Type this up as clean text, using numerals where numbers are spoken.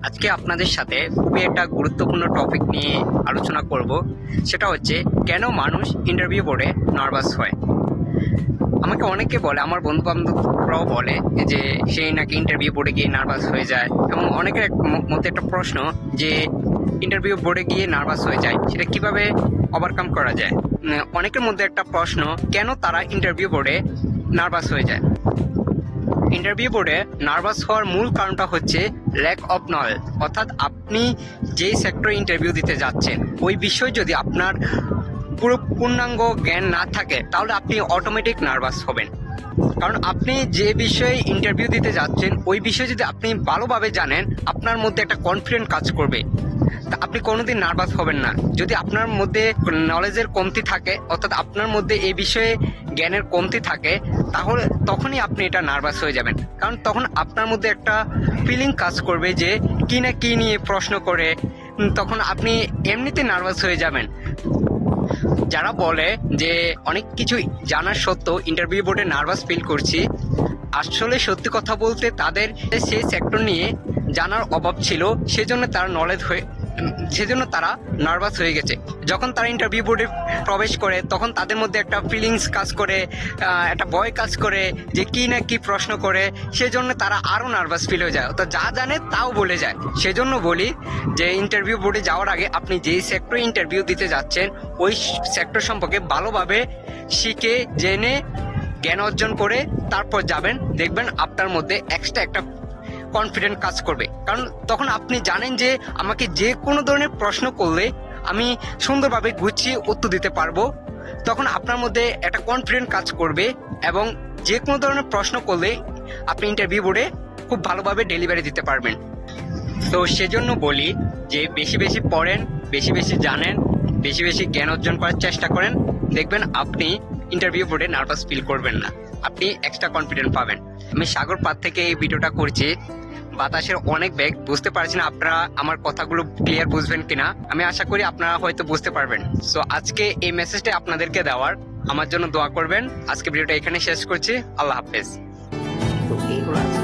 আজকে আপনাদের সাথে খুবই একটা গুরুত্বপূর্ণ টপিক নিয়ে আলোচনা করব। সেটা হচ্ছে কেন মানুষ ইন্টারভিউ বোর্ডে নার্ভাস হয়। আমাকে অনেকে বলে, আমার বন্ধু বান্ধবরাও বলে যে সেই নাকি ইন্টারভিউ বোর্ডে গিয়ে নার্ভাস হয়ে যায়, এবং অনেকের মধ্যে একটা প্রশ্ন যে ইন্টারভিউ বোর্ডে গিয়ে নার্ভাস হয়ে যায়, সেটা কিভাবে ওভারকাম করা যায়। অনেকের মধ্যে একটা প্রশ্ন, কেন তারা ইন্টারভিউ বোর্ডে নার্ভাস হয়ে যায়। ইন্টারভিউ বোর্ডে নার্ভাস হওয়ার মূল কারণটা হচ্ছে ল্যাক অফ নলেজ, অর্থাৎ আপনি যে সেক্টরে ইন্টারভিউ দিতে যাচ্ছেন ওই বিষয়ে যদি আপনার পুরো পূর্ণাঙ্গ জ্ঞান না থাকে তাহলে আপনি অটোমেটিক নার্ভাস হবেন। কারণ আপনি যে বিষয়ে ইন্টারভিউ দিতে যাচ্ছেন ওই বিষয়ে যদি আপনি ভালোভাবে জানেন, আপনার মধ্যে একটা কনফিডেন্ট কাজ করবে, তা আপনি কোনোদিন নার্ভাস হবেন না। যদি আপনার মধ্যে নলেজের কমতি থাকে, অর্থাৎ আপনার মধ্যে এই বিষয়ে জ্ঞানের কমতি থাকে, তাহলে তখনই আপনি এটা নার্ভাস হয়ে যাবেন। কারণ তখন আপনার মধ্যে একটা ফিলিং কাজ করবে যে কি না কি নিয়ে প্রশ্ন করে, তখন আপনি এমনিতে নার্ভাস হয়ে যাবেন। যারা বলে যে অনেক কিছু জানার সত্ত্বেও ইন্টারভিউ বোর্ডে নার্ভাস ফিল করছি, আসলে সত্যি কথা বলতে তাদের সেই সেক্টর নিয়ে জানার অভাব ছিল, সেজন্য তারা নার্ভাস হয়ে গেছে। যখন তারা ইন্টারভিউ বোর্ডে প্রবেশ করে তখন তাদের মধ্যে একটা ফিলিংস কাজ করে, একটা ভয় কাজ করে যে কি না কি প্রশ্ন করে, সেজন্য তারা আরও নার্ভাস ফিল হয়ে যায়, তো যা জানে তাও বলে যায়। সেজন্য বলি যে ইন্টারভিউ বোর্ডে যাওয়ার আগে আপনি যেই সেক্টরে ইন্টারভিউ দিতে যাচ্ছেন ওই সেক্টর সম্পর্কে ভালোভাবে শিখে জেনে জ্ঞান অর্জন করে তারপর যাবেন। দেখবেন আপনার মধ্যে এক্সট্রা একটা কনফিডেন্ট কাজ করবে, কারণ তখন আপনি জানেন যে আমাকে যে কোনো ধরনের প্রশ্ন করলে আমি সুন্দরভাবে গুছিয়ে উত্তর দিতে পারবো। তখন আপনার মধ্যে একটা কনফিডেন্ট কাজ করবে, এবং যে কোনো ধরনের প্রশ্ন করলে আপনি ইন্টারভিউ বোর্ডে খুব ভালোভাবে ডেলিভারি দিতে পারবেন। তো সেজন্য বলি যে বেশি বেশি পড়েন, বেশি বেশি জানেন, বেশি বেশি জ্ঞান অর্জন করার চেষ্টা করেন। দেখবেন আপনি ইন্টারভিউ বোর্ডে নার্ভাস ফিল করবেন না, আপনি এক্সট্রা কনফিডেন্ট পাবেন। আমি সাগর পাড় থেকে এই ভিডিওটা করছি, বাতাসের অনেক বেগ, বুঝতে পারছি না আপনারা আমার কথাগুলো ক্লিয়ার বুঝবেন কিনা। আমি আশা করি আপনারা হয়তো বুঝতে পারবেন। সো আজকে এই মেসেজটা আপনাদেরকে দেওয়ার, আমার জন্য দোয়া করবেন। আজকে ভিডিওটা এখানে শেষ করছি। আল্লাহ হাফেজ। তো এই হলো